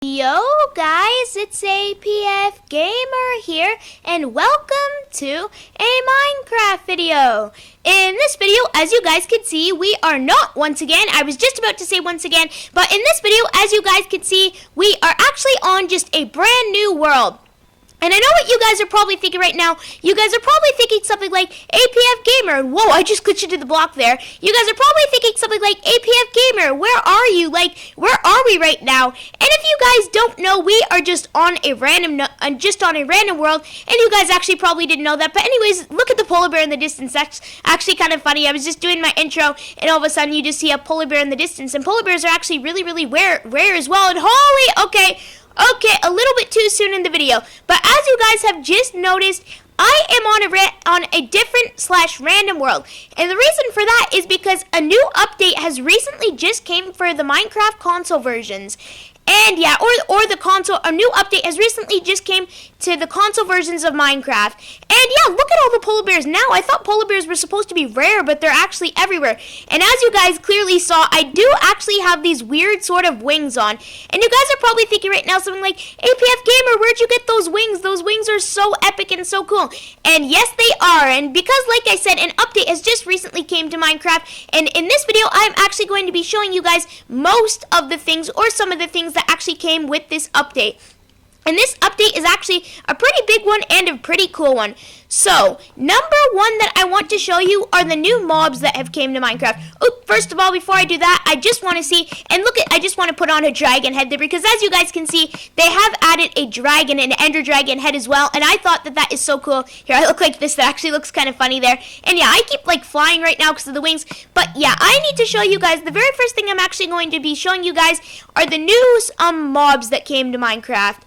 Yo guys, it's a PF Gamer here, and welcome to a Minecraft video. In this video, as you guys can see, we are not once again, I was just about to say once again, but in this video, as you guys can see, we are actually on just a brand new world. And I know what you guys are probably thinking right now. You guys are probably thinking something like APF Gamer. And whoa, I just glitched into the block there. You guys are probably thinking something like APF Gamer. Where are you? Like, where are we right now? And if you guys don't know, we are just on a random world. And you guys actually probably didn't know that. But anyways, look at the polar bear in the distance. That's actually kind of funny. I was just doing my intro, and all of a sudden you just see a polar bear in the distance. And polar bears are actually really rare as well. And holy, okay, a little bit too soon in the video, but as you guys have just noticed, I am on a different random world, and the reason for that is because a new update has recently just came for the Minecraft console versions. And yeah, or the console, a new update has recently just came to the console versions of Minecraft. And yeah, look at all the polar bears now. I thought polar bears were supposed to be rare, but they're actually everywhere. And as you guys clearly saw, I do actually have these weird sort of wings on. And you guys are probably thinking right now something like, APF Gamer, where'd you get those wings? Those wings are so epic and so cool. And yes, they are. And because, like I said, an update has just recently came to Minecraft. And in this video, I'm actually going to be showing you guys most of the things, or some of the things that actually came with this update. And this update is actually a pretty big one and a pretty cool one. So, number one that I want to show you are the new mobs that have came to Minecraft. Oh, first of all, before I do that, I just want to see, and look at, I just want to put on a dragon head there, because as you guys can see, they have added a dragon, an ender dragon head as well, and I thought that that is so cool. Here, I look like this, that actually looks kind of funny there. And yeah, I keep like flying right now because of the wings, but yeah, I need to show you guys, the very first thing I'm actually going to be showing you guys are the new mobs that came to Minecraft.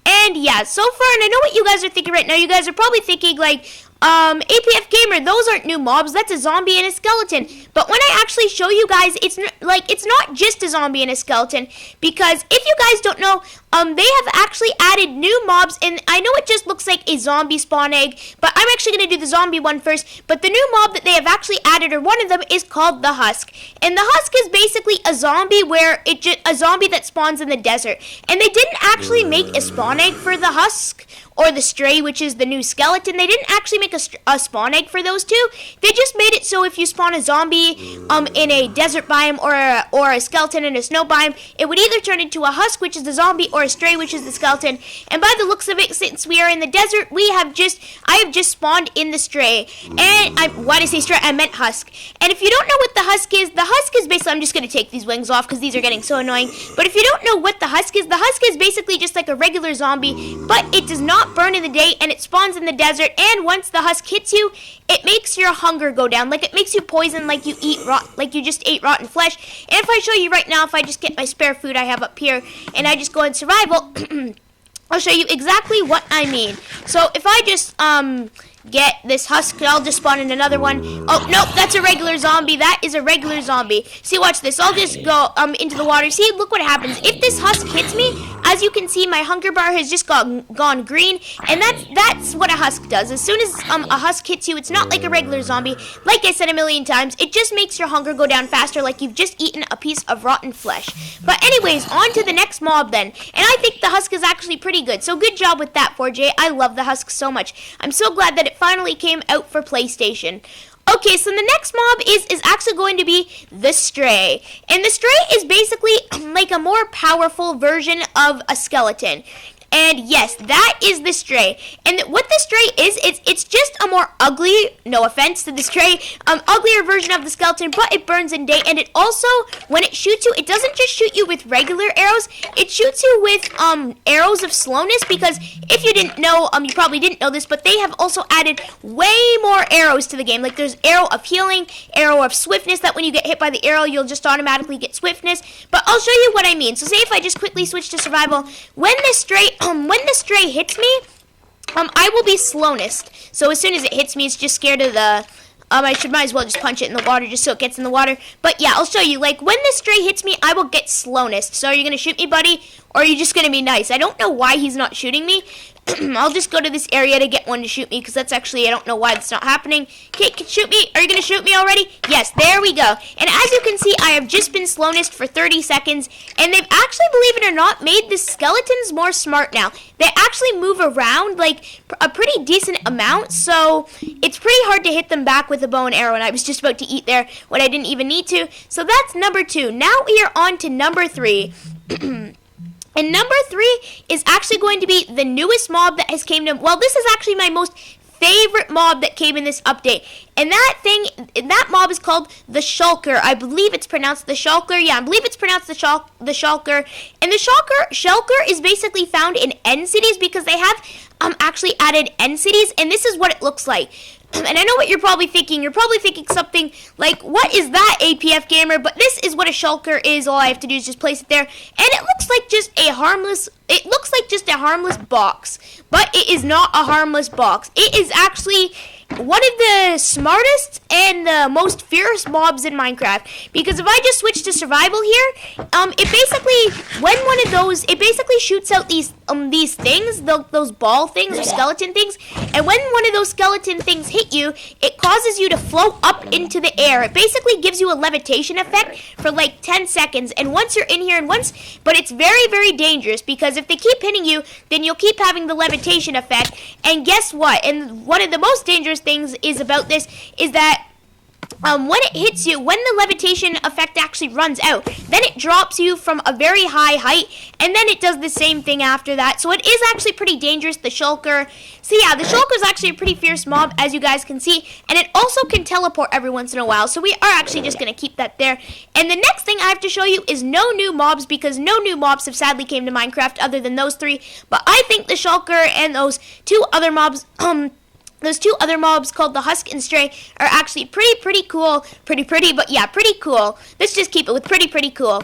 And yeah, so far, and I know what you guys are thinking right now. You guys are probably thinking like, APF Gamer, those aren't new mobs. That's a zombie and a skeleton. But when I actually show you guys, it's not just a zombie and a skeleton. Because if you guys don't know, they have actually added new mobs. And I know it just looks like a zombie spawn egg, but I'm actually going to do the zombie one first. But the new mob that they have actually added, or one of them, is called the Husk. And the Husk is basically a zombie a zombie that spawns in the desert. And they didn't actually make a spawn egg for the Husk or the Stray, which is the new skeleton. They didn't actually make a spawn egg for those two. They just made it so if you spawn a zombie in a desert biome or a skeleton in a snow biome, it would either turn into a Husk, which is the zombie, or a Stray, which is the skeleton. And by the looks of it, since we are in the desert, I have just spawned in the Stray. And why did I say Stray? I meant Husk. And if you don't know what the Husk is basically, I'm just going to take these wings off because these are getting so annoying. But if you don't know what the Husk is basically just like a regular zombie, but it does not burn in the day, and it spawns in the desert. And once the Husk hits you, it makes your hunger go down. Like, it makes you poison, like you just ate rotten flesh. And if I show you right now, if I just get my spare food I have up here, and I just go in survival, I'll show you exactly what I mean. So if I just get this Husk, I'll just spawn in another one. Oh, nope, that's a regular zombie. That is a regular zombie. See, watch this. I'll just go into the water. See, look what happens. If this Husk hits me, as you can see, my hunger bar has just gone green, and that's what a Husk does. As soon as a Husk hits you, it's not like a regular zombie. Like I said a million times, it just makes your hunger go down faster, like you've just eaten a piece of rotten flesh. But anyways, on to the next mob then. And I think the Husk is actually pretty good. So good job with that, 4J. I love the Husk so much. I'm so glad that it finally came out for PlayStation. Okay, so the next mob is actually going to be the Stray. And the Stray is basically like a more powerful version of a skeleton. And yes, that is the Stray. And what the Stray is, it's just a more ugly, no offense to the Stray, uglier version of the skeleton, but it burns in day. And it also, when it shoots you, it doesn't just shoot you with regular arrows, it shoots you with arrows of slowness, because if you didn't know, you probably didn't know this, but they have also added way more arrows to the game. Like, there's arrow of healing, arrow of swiftness, that when you get hit by the arrow, you'll just automatically get swiftness. But I'll show you what I mean. So say if I just quickly switch to survival, when the Stray hits me, I will be slowness. So as soon as it hits me, it's just scared of the I might as well just punch it in the water just so it gets in the water. But yeah, I'll show you. Like, when the Stray hits me, I will get slowness. So are you going to shoot me, buddy? Or are you just going to be nice? I don't know why he's not shooting me. I'll just go to this area to get one to shoot me, because that's actually, I don't know why that's not happening. Okay, shoot me. Are you going to shoot me already? Yes, there we go. And as you can see, I have just been slowness for 30 seconds, and they've actually, believe it or not, made the skeletons more smart now. They actually move around, like, a pretty decent amount, so it's pretty hard to hit them back with a bow and arrow, and I was just about to eat there when I didn't even need to. So that's number 2. Now we are on to number 3. And number 3 is actually going to be the newest mob that has came to, well, this is actually my most favorite mob that came in this update. And that mob is called the Shulker. I believe it's pronounced the Shulker. Yeah, I believe it's pronounced the Shulker. And the Shulker is basically found in end cities, because they have actually added end cities, and this is what it looks like. And I know what you're probably thinking. You're probably thinking something like, what is that, APF Gamer? But this is what a shulker is. All I have to do is just place it there. And it looks like just a harmless box. But it is not a harmless box. It is actually one of the smartest and the most fierce mobs in Minecraft. Because if I just switch to survival here, it basically shoots out these things, those ball things or skeleton things. And when one of those skeleton things hit you, it causes you to float up into the air. It basically gives you a levitation effect for like 10 seconds. And once you're in here, but it's very, very dangerous, because if they keep hitting you, then you'll keep having the levitation effect. And guess what? And one of the most dangerous things about this is that when it hits you, when the levitation effect actually runs out, then it drops you from a very high height, and then it does the same thing after that. So it is actually pretty dangerous, the Shulker. So yeah, the Shulker is actually a pretty fierce mob, as you guys can see, and it also can teleport every once in a while. So we are actually just going to keep that there. And the next thing I have to show you is no new mobs, because no new mobs have sadly came to Minecraft other than those 3. But I think the Shulker and those 2 other mobs, called the Husky and Stray, are actually pretty cool. But yeah, pretty cool. Let's just keep it with pretty cool.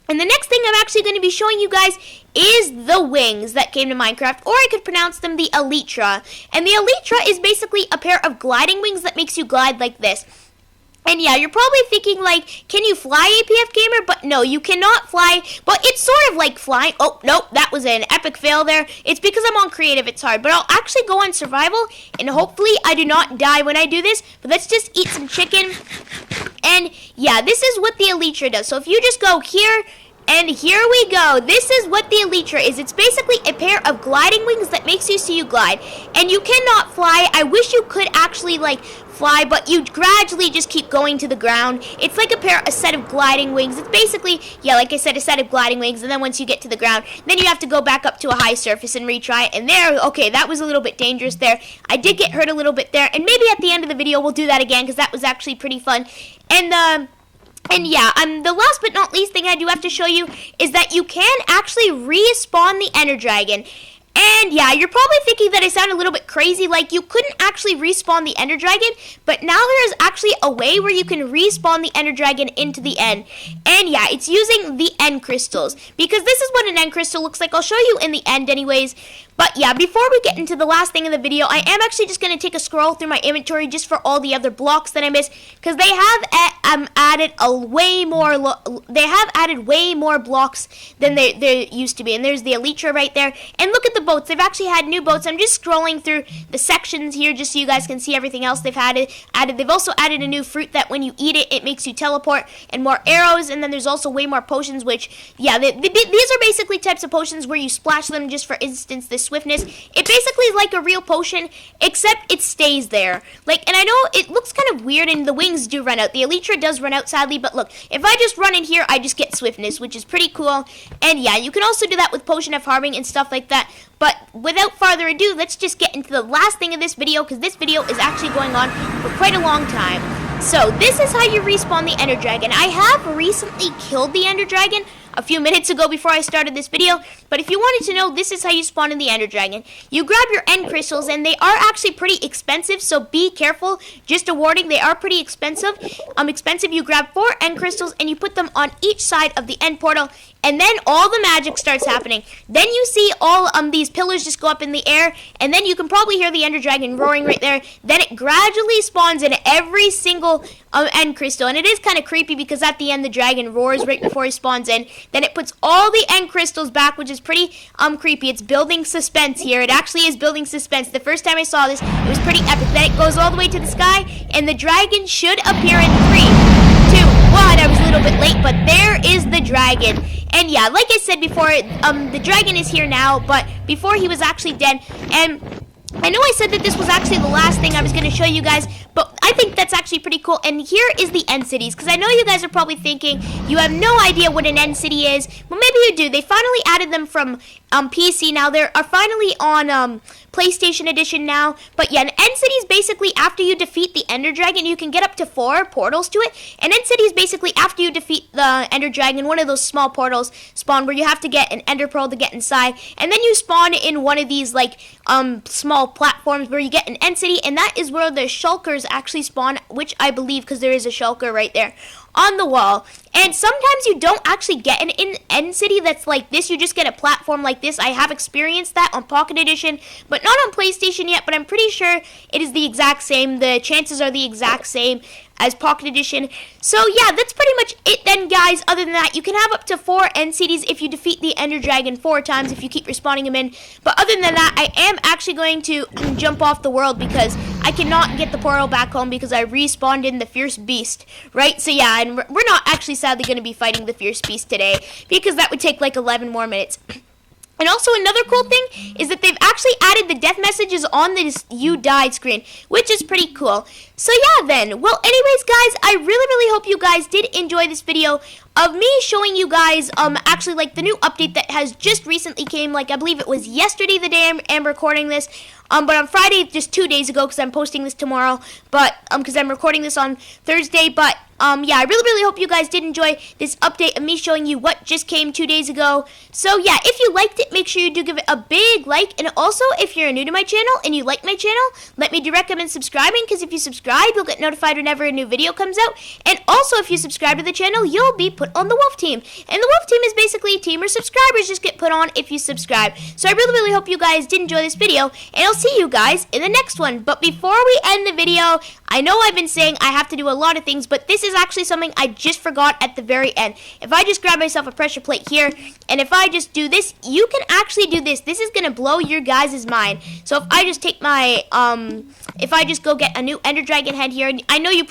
And the next thing I'm actually going to be showing you guys is the wings that came to Minecraft, or I could pronounce them the Elytra. And the Elytra is basically a pair of gliding wings that makes you glide like this. And yeah, you're probably thinking, like, can you fly, APF Gamer? But no, you cannot fly. But it's sort of like flying. Oh, nope, that was an epic fail there. It's because I'm on creative, it's hard. But I'll actually go on survival, and hopefully I do not die when I do this. But let's just eat some chicken. And yeah, this is what the Elytra does. So if you just go here, and here we go. This is what the Elytra is. It's basically a pair of gliding wings that makes you so you glide. And you cannot fly. I wish you could actually, like, fly, but you gradually just keep going to the ground. It's like a set of gliding wings. It's basically, yeah, like I said, a set of gliding wings, and then once you get to the ground, then you have to go back up to a high surface and retry it. And there, okay, that was a little bit dangerous there. I did get hurt a little bit there, and maybe at the end of the video we'll do that again, because that was actually pretty fun. And yeah, the last but not least thing I do have to show you is that you can actually respawn the Ender Dragon. And yeah, you're probably thinking that I sound a little bit crazy, like you couldn't actually respawn the Ender Dragon, but now there is actually a way where you can respawn the Ender Dragon into the end. And yeah, it's using the end crystals, because this is what an end crystal looks like. I'll show you in the end anyways. But yeah, before we get into the last thing in the video, I am actually just going to take a scroll through my inventory just for all the other blocks that I missed, because they have added way more blocks than there used to be. And there's the Elytra right there. And look at the boats. They've actually had new boats. I'm just scrolling through the sections here just so you guys can see everything else they've added. They've also added a new fruit that when you eat it, it makes you teleport, and more arrows. And then there's also way more potions, which, yeah, these are basically types of potions where you splash them just for instance this swiftness. It basically is like a real potion, except it stays there. Like, and I know it looks kind of weird, and the wings do run out. The Elytra does run out, sadly, but look, if I just run in here, I just get swiftness, which is pretty cool. And yeah, you can also do that with potion of harming and stuff like that. But without further ado, let's just get into the last thing of this video, because this video is actually going on for quite a long time. So this is how you respawn the Ender Dragon. I have recently killed the Ender Dragon a few minutes ago before I started this video, but if you wanted to know, this is how you spawn in the Ender Dragon. You grab your end crystals, and they are actually pretty expensive, so be careful. Just a warning, they are pretty expensive. You grab 4 end crystals, and you put them on each side of the end portal, and then all the magic starts happening. Then you see all these pillars just go up in the air, and then you can probably hear the Ender Dragon roaring right there. Then it gradually spawns in every single end crystal, and it is kind of creepy because at the end the dragon roars right before he spawns in. then it puts all the end crystals back, which is pretty creepy. It's building suspense here. It actually is building suspense. The first time I saw this, it was pretty epic. Then it goes all the way to the sky, and the dragon should appear in 3, 2, 1. I was a little bit late, but there is the dragon. And yeah, like I said before, the dragon is here now, but before he was actually dead. And I know I said that this was actually the last thing I was going to show you guys, but I think that's actually pretty cool. And here is the end cities, because I know you guys are probably thinking you have no idea what an end city is. Well, maybe you do. They finally added them from PC now. They are finally on PlayStation Edition now. But yeah, an end city is basically after you defeat the Ender Dragon, you can get up to 4 portals to it. An end city is basically after you defeat the Ender Dragon, one of those small portals spawn where you have to get an Ender Pearl to get inside, and then you spawn in one of these like small platforms where you get an end city, and that is where the shulkers actually spawn, which I believe, because there is a shulker right there on the wall. And sometimes you don't actually get an end city that's like this. You just get a platform like this. I have experienced that on Pocket Edition, but not on PlayStation yet, but I'm pretty sure it is the exact same. The chances are the exact same as Pocket Edition. So yeah, that's pretty much it then, guys. Other than that, you can have up to 4 end cities if you defeat the Ender Dragon 4 times, if you keep respawning him in. But other than that, I am actually going to jump off the world because I cannot get the portal back home because I respawned in the Fierce Beast, right? So yeah, and we're not actually sadly going to be fighting the Fierce Beast today because that would take like 11 more minutes. And also another cool thing is that they've actually added the death messages on this "You Died" screen, which is pretty cool. So yeah then, well anyways guys, I really hope you guys did enjoy this video of me showing you guys actually like the new update that has just recently came, like I believe it was yesterday the day I'm recording this. But on Friday, just 2 days ago, because I'm posting this tomorrow, but because I'm recording this on Thursday. But yeah, I really hope you guys did enjoy this update of me showing you what just came 2 days ago. So yeah, if you liked it, make sure you do give it a big like. And also, if you're new to my channel and you like my channel, let me do recommend subscribing, because if you subscribe, you'll get notified whenever a new video comes out. And also, if you subscribe to the channel, you'll be put on the Wolf Team. And the Wolf Team is basically a team where subscribers just get put on if you subscribe. So I really hope you guys did enjoy this video, and I'll see you guys in the next one. But before we end the video, I know I've been saying I have to do a lot of things, but this is actually something I just forgot at the very end. If I just grab myself a pressure plate here, and if I just do this, you can actually do this. This is gonna blow your guys' mind. So if I just take my if I just go get a new Ender Dragon head here, and I know you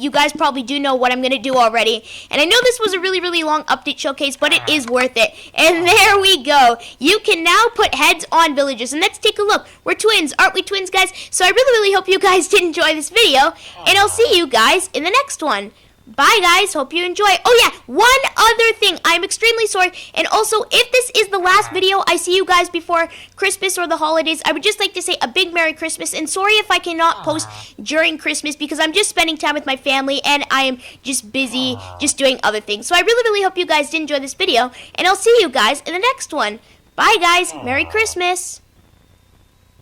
guys probably do know what I'm gonna do already, and I know this was a really long update showcase, but it is worth it. And there we go. You can now put heads on villagers, and let's take a look. We're twins, aren't we twins, guys? So I really hope you guys did enjoy this video, and I'll see you guys in the next one. Bye guys, hope you enjoy. Oh yeah, one other thing, I'm extremely sorry, and also if this is the last video I see you guys before Christmas or the holidays, I would just like to say a big Merry Christmas, and sorry if I cannot post during Christmas because I'm just spending time with my family and I am just busy just doing other things. So I really hope you guys did enjoy this video, and I'll see you guys in the next one. Bye guys, Merry Christmas.